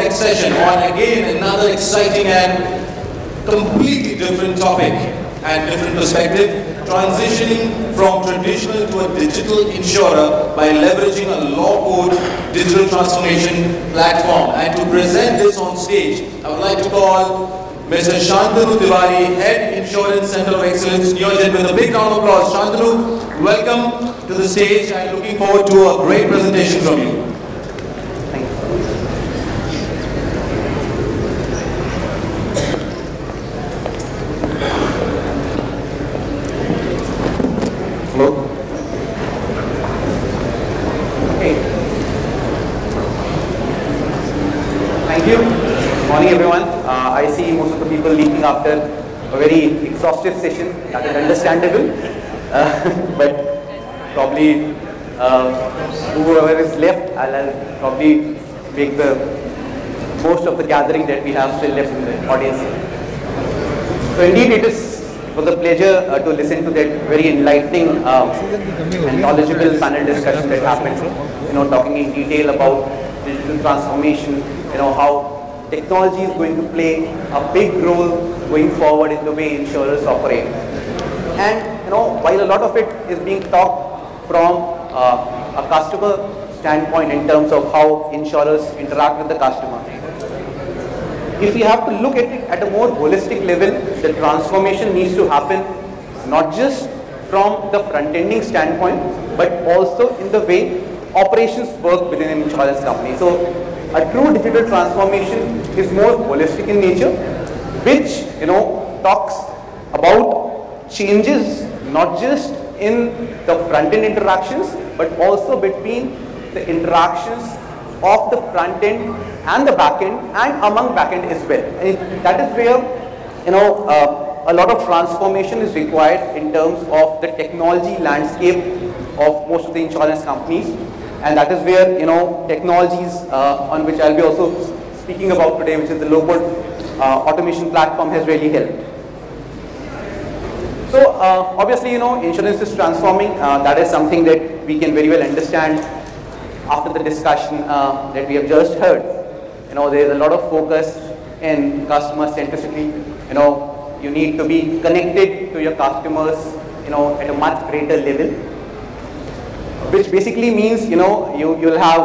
Next session on again another exciting and completely different topic and different perspective, transitioning from traditional to a digital insurer by leveraging a law code digital transformation platform. And to present this on stage, I would like to call Mr. Shantanu Tiwari, Head Insurance Center of Excellence, Neogen, with a big round of applause. Shantanu, welcome to the stage and looking forward to a great presentation from you. I see most of the people leaving after a very exhaustive session. That is understandable, but probably whoever is left, I'll probably make the most of the gathering that we have still left in the audience here. So indeed, it was a pleasure to listen to that very enlightening and knowledgeable panel discussion that happened. Talking in detail about digital transformation. How technology is going to play a big role going forward in the way insurers operate. And while a lot of it is being talked from a customer standpoint in terms of how insurers interact with the customer, if we have to look at it at a more holistic level, the transformation needs to happen not just from the front-ending standpoint, but also in the way operations work within an insurance company. So a true digital transformation is more holistic in nature, which talks about changes not just in the front-end interactions, but also between the interactions of the front-end and the back-end and among back-end as well. And that is where a lot of transformation is required in terms of the technology landscape of most of the insurance companies. And that is where, technologies on which I'll be also speaking about today, which is the low-code automation platform, has really helped. So, obviously, insurance is transforming. That is something that we can very well understand after the discussion that we have just heard. There is a lot of focus in customer centricity. You need to be connected to your customers, at a much greater level, which basically means you'll have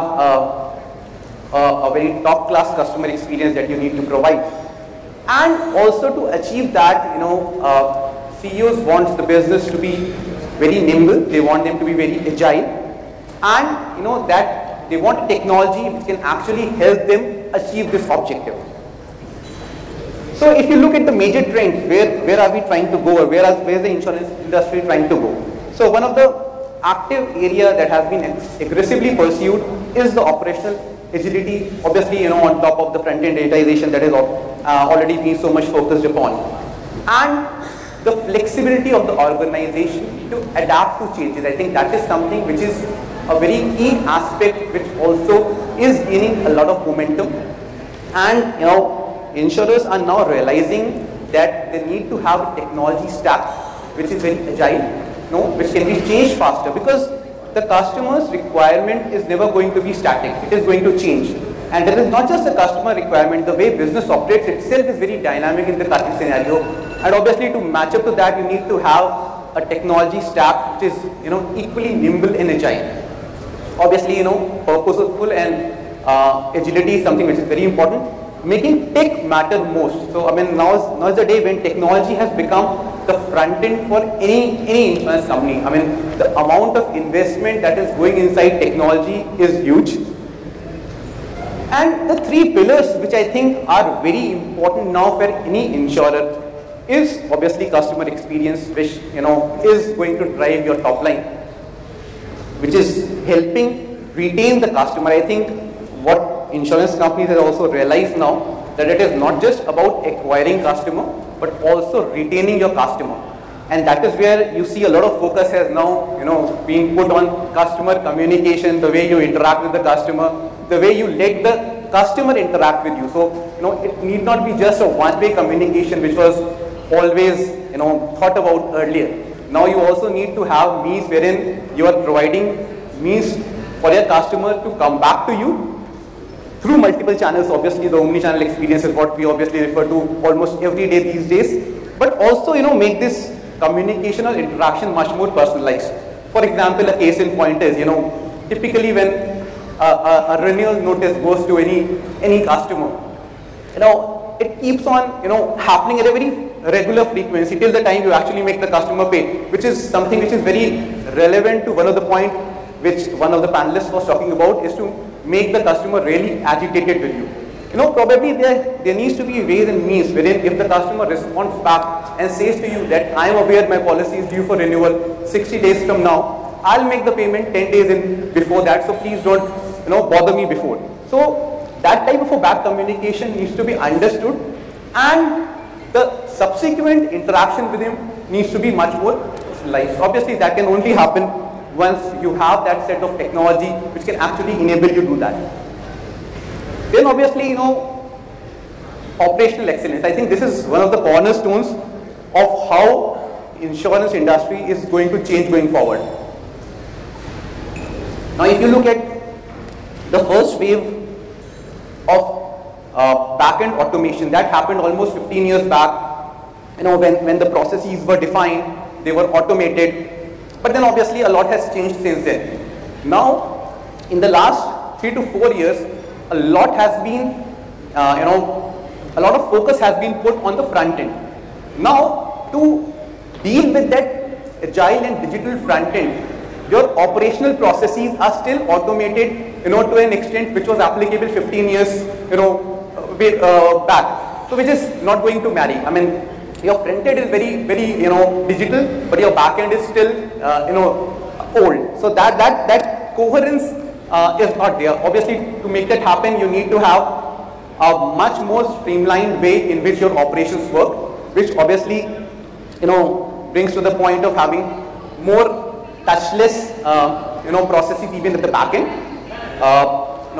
a very top class customer experience that you need to provide. And also to achieve that, CEOs want the business to be very nimble, they want them to be very agile, and that they want technology which can actually help them achieve this objective. So if you look at the major trends, where are we trying to go, or where is the insurance industry trying to go? So one of the active area that has been aggressively pursued is the operational agility, obviously on top of the front-end digitization that is already being so much focused upon, and the flexibility of the organization to adapt to changes. I think that is something which is a very key aspect, which also is gaining a lot of momentum. And insurers are now realizing that they need to have a technology stack which is very agile, which can be changed faster, because the customer's requirement is never going to be static, it is going to change. And it is not just a customer requirement, the way business operates itself is very dynamic in the current scenario. And obviously to match up to that, you need to have a technology stack which is equally nimble and agile. Obviously purposeful and agility is something which is very important. Making tech matter most. So now is the day when technology has become the front end for any insurance company. The amount of investment that is going inside technology is huge. And the three pillars which I think are very important now for any insurer is obviously customer experience, which is going to drive your top line, which is helping retain the customer. I think what insurance companies have also realized now, that it is not just about acquiring customer, but also retaining your customer. And that is where you see a lot of focus has now being put on customer communication, the way you interact with the customer, the way you let the customer interact with you. So it need not be just a one-way communication, which was always thought about earlier. Now you also need to have means wherein you are providing means for your customer to come back to you, through multiple channels. Obviously, the omni-channel experience is what we obviously refer to almost every day these days. But also, make this communication or interaction much more personalized. For example, a case in point is, typically when a renewal notice goes to any customer, it keeps on, happening at a very regular frequency till the time you actually make the customer pay, which is something which is very relevant to one of the point which one of the panelists was talking about, is to make the customer really agitated with you. Probably there needs to be ways and means wherein if the customer responds back and says to you that I am aware my policy is due for renewal 60 days from now, I'll make the payment 10 days in before that, so please don't bother me before. So that type of a back communication needs to be understood, and the subsequent interaction with him needs to be much more personalized. Obviously that can only happen once you have that set of technology which can actually enable you to do that. Then obviously, operational excellence. I think this is one of the cornerstones of how insurance industry is going to change going forward. Now, if you look at the first wave of back-end automation, that happened almost 15 years back, when the processes were defined, they were automated, but then obviously a lot has changed since then. Now, in the last 3 to 4 years, a lot has been, a lot of focus has been put on the front end. Now, to deal with that agile and digital front end, your operational processes are still automated, to an extent which was applicable 15 years, back. So, which is not going to marry. I mean, your front end is very, very, digital, but your back end is still, old. So that coherence is not there. Obviously, to make that happen, you need to have a much more streamlined way in which your operations work, which obviously, brings to the point of having more touchless, processes even at the back end.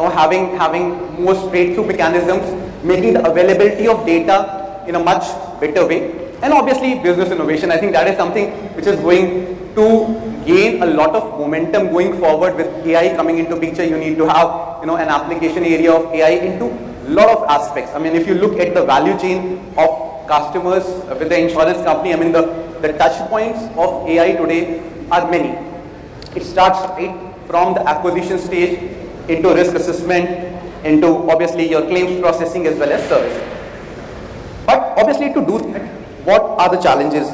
Having more straight-through mechanisms, making the availability of data in a much better way. And obviously, business innovation. I think that is something which is going to gain a lot of momentum going forward with AI coming into picture. You need to have, an application area of AI into a lot of aspects. I mean, if you look at the value chain of customers with the insurance company, I mean, the touch points of AI today are many. It starts right from the acquisition stage into risk assessment, into obviously your claims processing as well as service. But obviously to do that, what are the challenges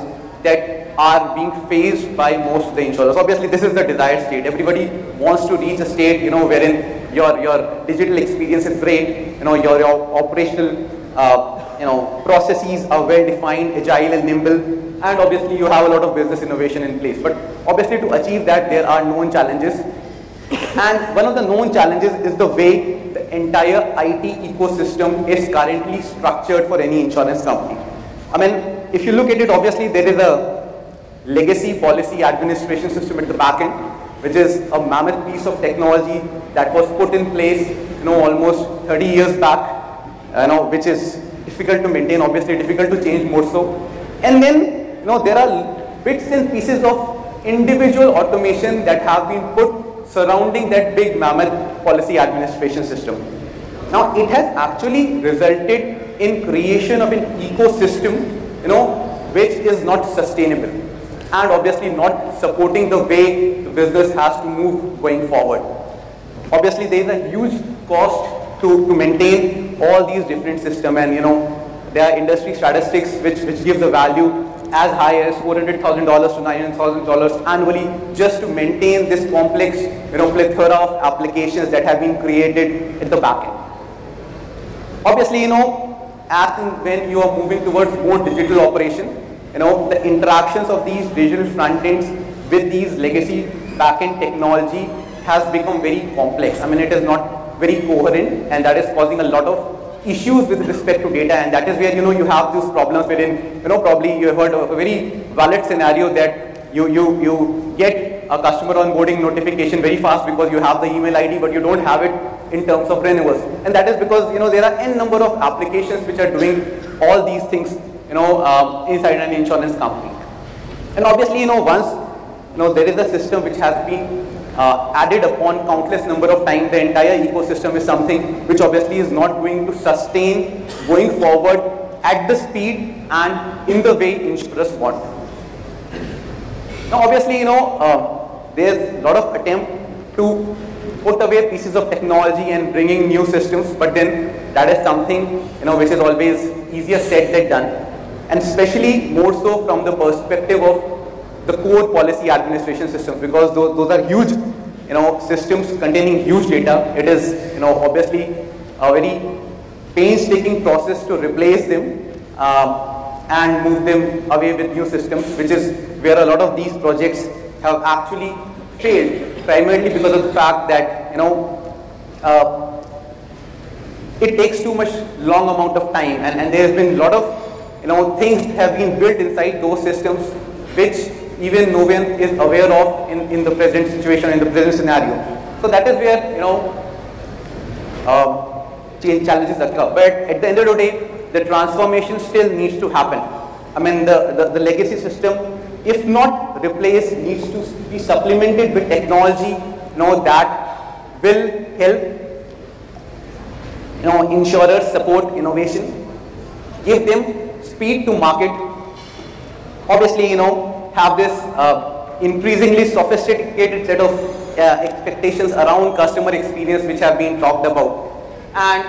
that are being faced by most of the insurers? Obviously this is the desired state. Everybody wants to reach a state, wherein your digital experience is great, your operational, processes are well defined, agile and nimble, and obviously you have a lot of business innovation in place. But obviously to achieve that, there are known challenges. And one of the known challenges is the way the entire IT ecosystem is currently structured for any insurance company. I mean, if you look at it, obviously there is a legacy policy administration system at the back end, which is a mammoth piece of technology that was put in place, almost 30 years back, which is difficult to maintain, obviously difficult to change more so. And then, there are bits and pieces of individual automation that have been put surrounding that big mammoth policy administration system. Now, it has actually resulted in creation of an ecosystem, which is not sustainable and obviously not supporting the way the business has to move going forward. Obviously, there is a huge cost to maintain all these different systems, and there are industry statistics which give the value as high as $400,000 to $900,000 annually just to maintain this complex, plethora of applications that have been created at the back end. Obviously, as and when you are moving towards more digital operation, the interactions of these digital front ends with these legacy back end technology has become very complex. I mean, it is not very coherent, and that is causing a lot of issues with respect to data, and that is where you have these problems wherein probably you have heard of a very valid scenario that you get a customer onboarding notification very fast because you have the email ID, but you don't have it in terms of renewals, and that is because there are n number of applications which are doing all these things inside an insurance company. And obviously once there is a system which has been added upon countless number of times, the entire ecosystem is something which obviously is not going to sustain going forward at the speed and in the way insurers want. Now obviously, there's a lot of attempt to put away pieces of technology and bringing new systems, but then that is something which is always easier said than done, and especially more so from the perspective of the core policy administration systems, because those are huge systems containing huge data. It is obviously a very painstaking process to replace them and move them away with new systems, which is where a lot of these projects have actually failed, primarily because of the fact that it takes too much long amount of time, and there has been a lot of things have been built inside those systems which even no one is aware of in the present situation, in the present scenario. So that is where change challenges occur. But at the end of the day, the transformation still needs to happen. I mean, the legacy system, if not replaced, needs to be supplemented with technology that will help insurers support innovation, give them speed to market, obviously have this increasingly sophisticated set of expectations around customer experience which have been talked about. And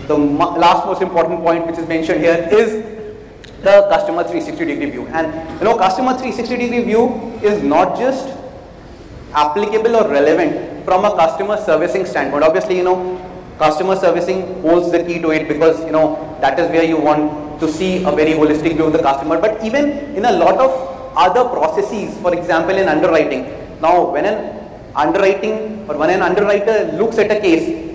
the last most important point which is mentioned here is the customer 360-degree view. And customer 360-degree view is not just applicable or relevant from a customer servicing standpoint. Obviously, customer servicing holds the key to it, because that is where you want to see a very holistic view of the customer. But even in a lot of other processes, for example in underwriting, now when an underwriter looks at a case,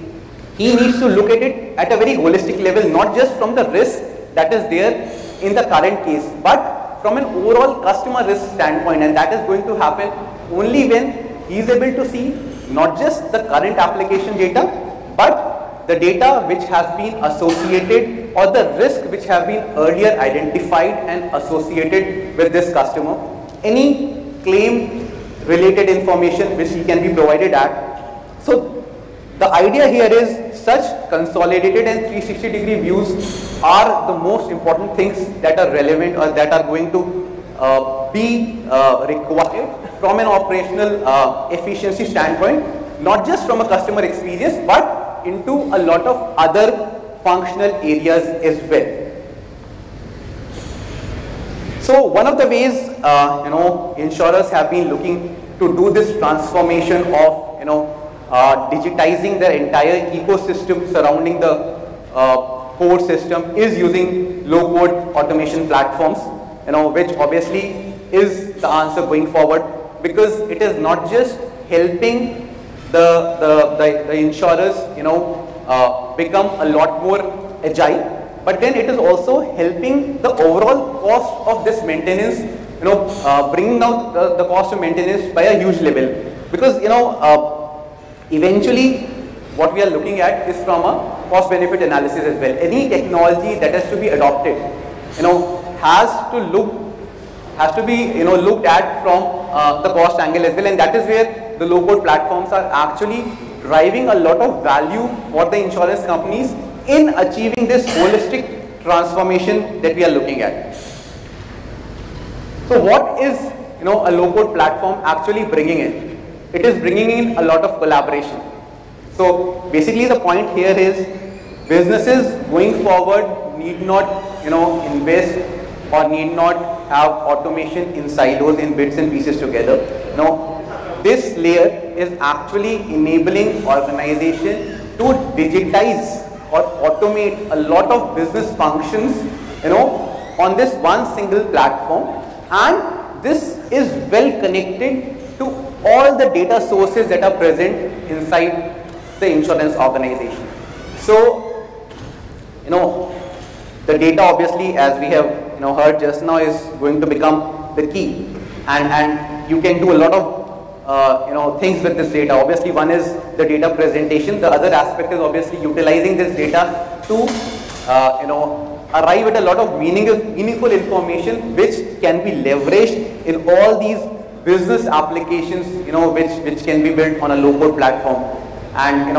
he needs to look at it at a very holistic level, not just from the risk that is there in the current case, but from an overall customer risk standpoint. And that is going to happen only when he is able to see not just the current application data, but the data which has been associated, or the risk which have been earlier identified and associated with this customer, any claim related information which he can be provided at. So the idea here is such consolidated and 360-degree views are the most important things that are relevant or that are going to be required from an operational efficiency standpoint, not just from a customer experience, but into a lot of other functional areas as well. So one of the ways insurers have been looking to do this transformation of digitizing their entire ecosystem surrounding the core system is using low-code automation platforms, which obviously is the answer going forward, because it is not just helping the insurers become a lot more agile, but then it is also helping the overall cost of this maintenance, bringing down the cost of maintenance by a huge level. Because eventually what we are looking at is from a cost benefit analysis as well. Any technology that has to be adopted has to be looked at from the cost angle as well, and that is where the low-code platforms are actually driving a lot of value for the insurance companies in achieving this holistic transformation that we are looking at. So what is a low-code platform actually bringing in? It is bringing in a lot of collaboration. So basically the point here is businesses going forward need not invest or need not have automation in silos, in bits and pieces together. This layer is actually enabling organization to digitize or automate a lot of business functions on this one single platform, and this is well connected to all the data sources that are present inside the insurance organization. So the data, obviously, as we have heard just now, is going to become the key, and you can do a lot of things with this data. Obviously, one is the data presentation. The other aspect is obviously utilizing this data to arrive at a lot of meaningful information which can be leveraged in all these business applications, which can be built on a low-code platform. And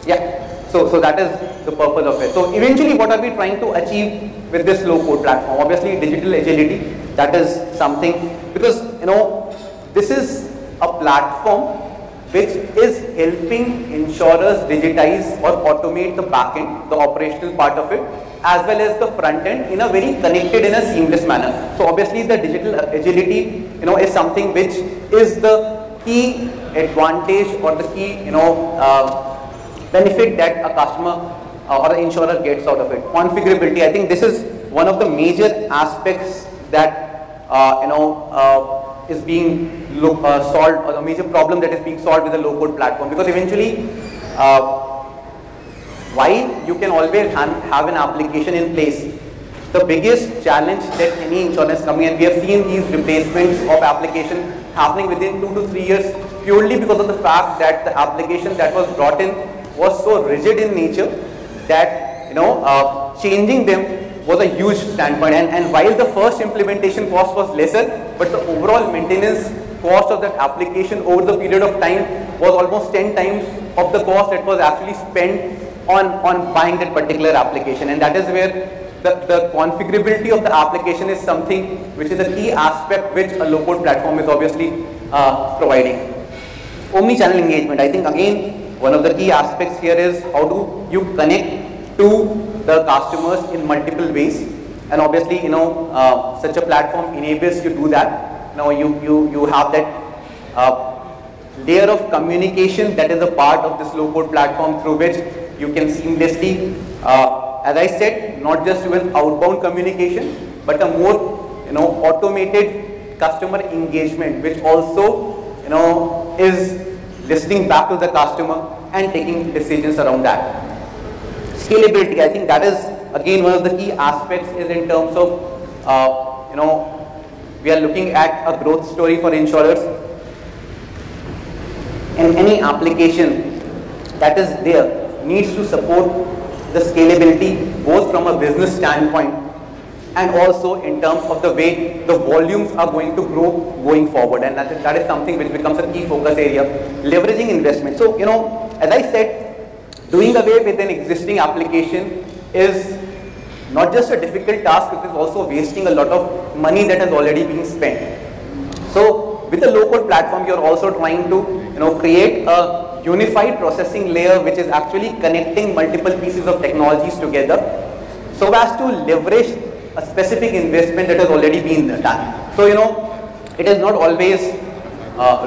yeah. So that is the purpose of it. So eventually, what are we trying to achieve with this low-code platform? Obviously, digital agility. That is something, because this is a platform which is helping insurers digitize or automate the back end, the operational part of it, as well as the front end in a very connected, in a seamless manner. So obviously, the digital agility, is something which is the key advantage or the key, benefit that a customer or an insurer gets out of it. Configurability, I think this is one of the major aspects that is being solved, or the major problem that is being solved with the low-code platform. Because eventually, while you can always have an application in place, the biggest challenge that any insurance company, and we have seen these replacements of application happening within 2 to 3 years, purely because of the fact that the application that was brought in was so rigid in nature that changing them was a huge standpoint. And while the first implementation cost was lesser, but the overall maintenance cost of that application over the period of time was almost 10 times of the cost that was actually spent on buying that particular application. And that is where the configurability of the application is something which is a key aspect which a low-code platform is obviously providing. Omni-channel engagement, I think again, one of the key aspects here is how do you connect to the customers in multiple ways, and obviously such a platform enables you to do that. You have that layer of communication that is a part of this low-code platform through which you can seamlessly, as I said, not just do an outbound communication, but a more automated customer engagement, which also is listening back to the customer and taking decisions around that. Scalability, I think that is again one of the key aspects is in terms of we are looking at a growth story for insurers. And any application that is there needs to support the scalability both from a business standpoint and also in terms of the way the volumes are going to grow going forward. And that is something which becomes a key focus area. Leveraging investment. So, as I said, doing away with an existing application is not just a difficult task, it is also wasting a lot of money that has already been spent. So, with the low-code platform, you are also trying to create a unified processing layer which is actually connecting multiple pieces of technologies together so as to leverage a specific investment that has already been done. So, it is not always,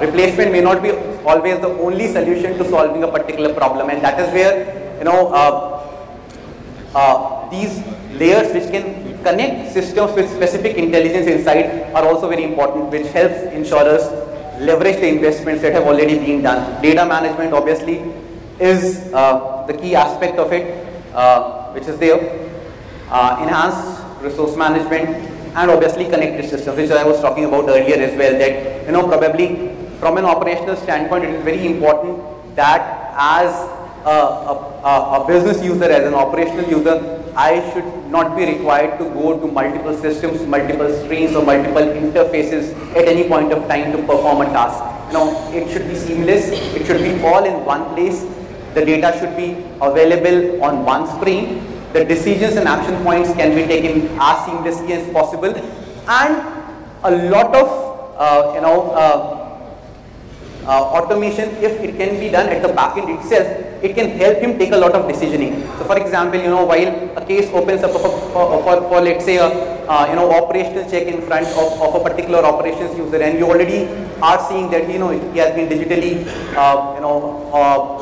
replacement may not be always the only solution to solving a particular problem, and that is where, these layers which can connect systems with specific intelligence inside are also very important, which helps insurers leverage the investments that have already been done. Data management obviously is the key aspect of it, which is there. Enhanced resource management, and obviously connected systems, which I was talking about earlier as well, that probably from an operational standpoint it is very important that as a business user, as an operational user, I should not be required to go to multiple systems, multiple screens or multiple interfaces at any point of time to perform a task. It should be seamless, it should be all in one place, the data should be available on one screen, the decisions and action points can be taken as seamlessly as possible, and a lot of automation, if it can be done at the back end itself, it can help him take a lot of decisioning. So for example, while a case opens up for let's say operational check in front of a particular operations user, and you already are seeing that he has been digitally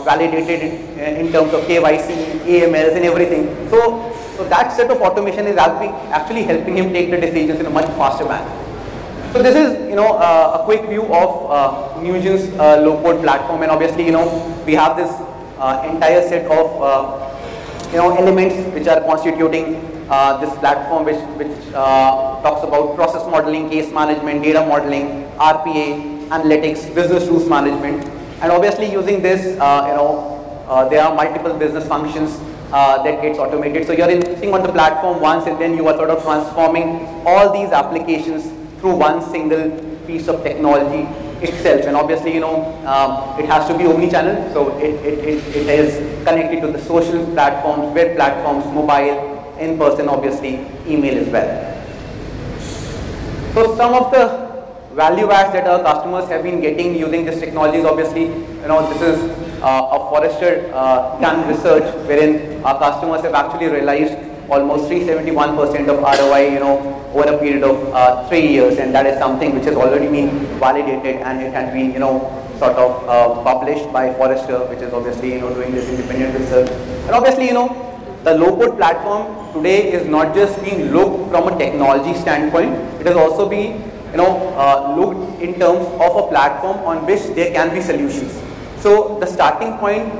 validated in terms of KYC, AMLs and everything. So that set of automation is actually helping him take the decisions in a much faster manner. So this is a quick view of Newgen's low-code platform, and obviously we have this entire set of elements which are constituting this platform, which talks about process modeling, case management, data modeling, RPA, analytics, business rules management, and obviously using this there are multiple business functions that gets automated. So you are investing on the platform once, and then you are sort of transforming all these applications through one single piece of technology itself. And obviously, you know, it has to be omni-channel, so it is connected to the social platforms, web platforms, mobile, in-person, obviously, email as well. So some of the value adds that our customers have been getting using this technology is obviously, you know, this is a Forrester done research wherein our customers have actually realized almost 371% of ROI, you know, over a period of 3 years, and that is something which has already been validated, and it has been, you know, sort of published by Forrester, which is obviously, you know, doing this independent research. And obviously, you know, the low-code platform today is not just being looked from a technology standpoint, it has also been, you know, looked in terms of a platform on which there can be solutions. So the starting point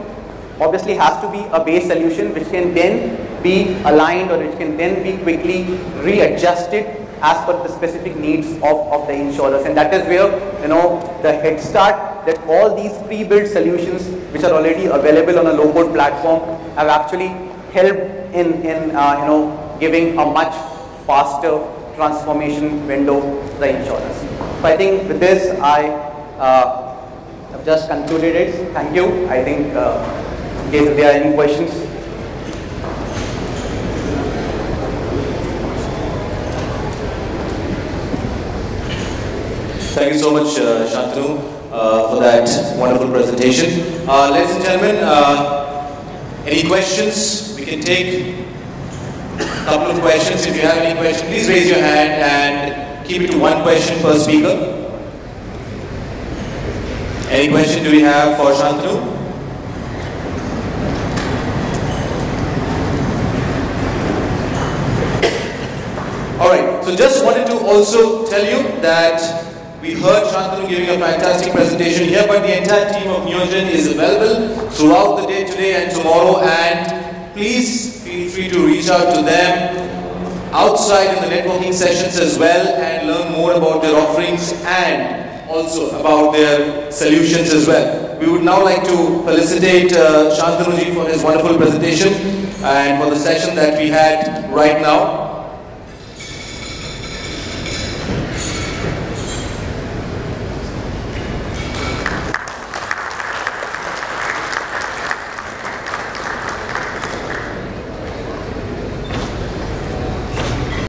obviously has to be a base solution which can then be aligned, or which can then be quickly readjusted as per the specific needs of the insurers. And that is where, you know, the head start that all these pre-built solutions which are already available on a low-code platform have actually helped in you know, giving a much faster transformation window to the insurers. So I think with this I have just concluded it. Thank you. I think in case if there are any questions. Thank you so much, Shantanu, for that wonderful presentation. Ladies and gentlemen, any questions? We can take a couple of questions. If you have any questions, please raise your hand and keep it to one question per speaker. Any question do we have for Shantanu? Alright, so just wanted to also tell you that we heard Shantanu giving a fantastic presentation here, but the entire team of Neogen is available throughout the day today and tomorrow, and please feel free to reach out to them outside in the networking sessions as well and learn more about their offerings and also about their solutions as well. We would now like to felicitate Shantanu ji for his wonderful presentation and for the session that we had right now.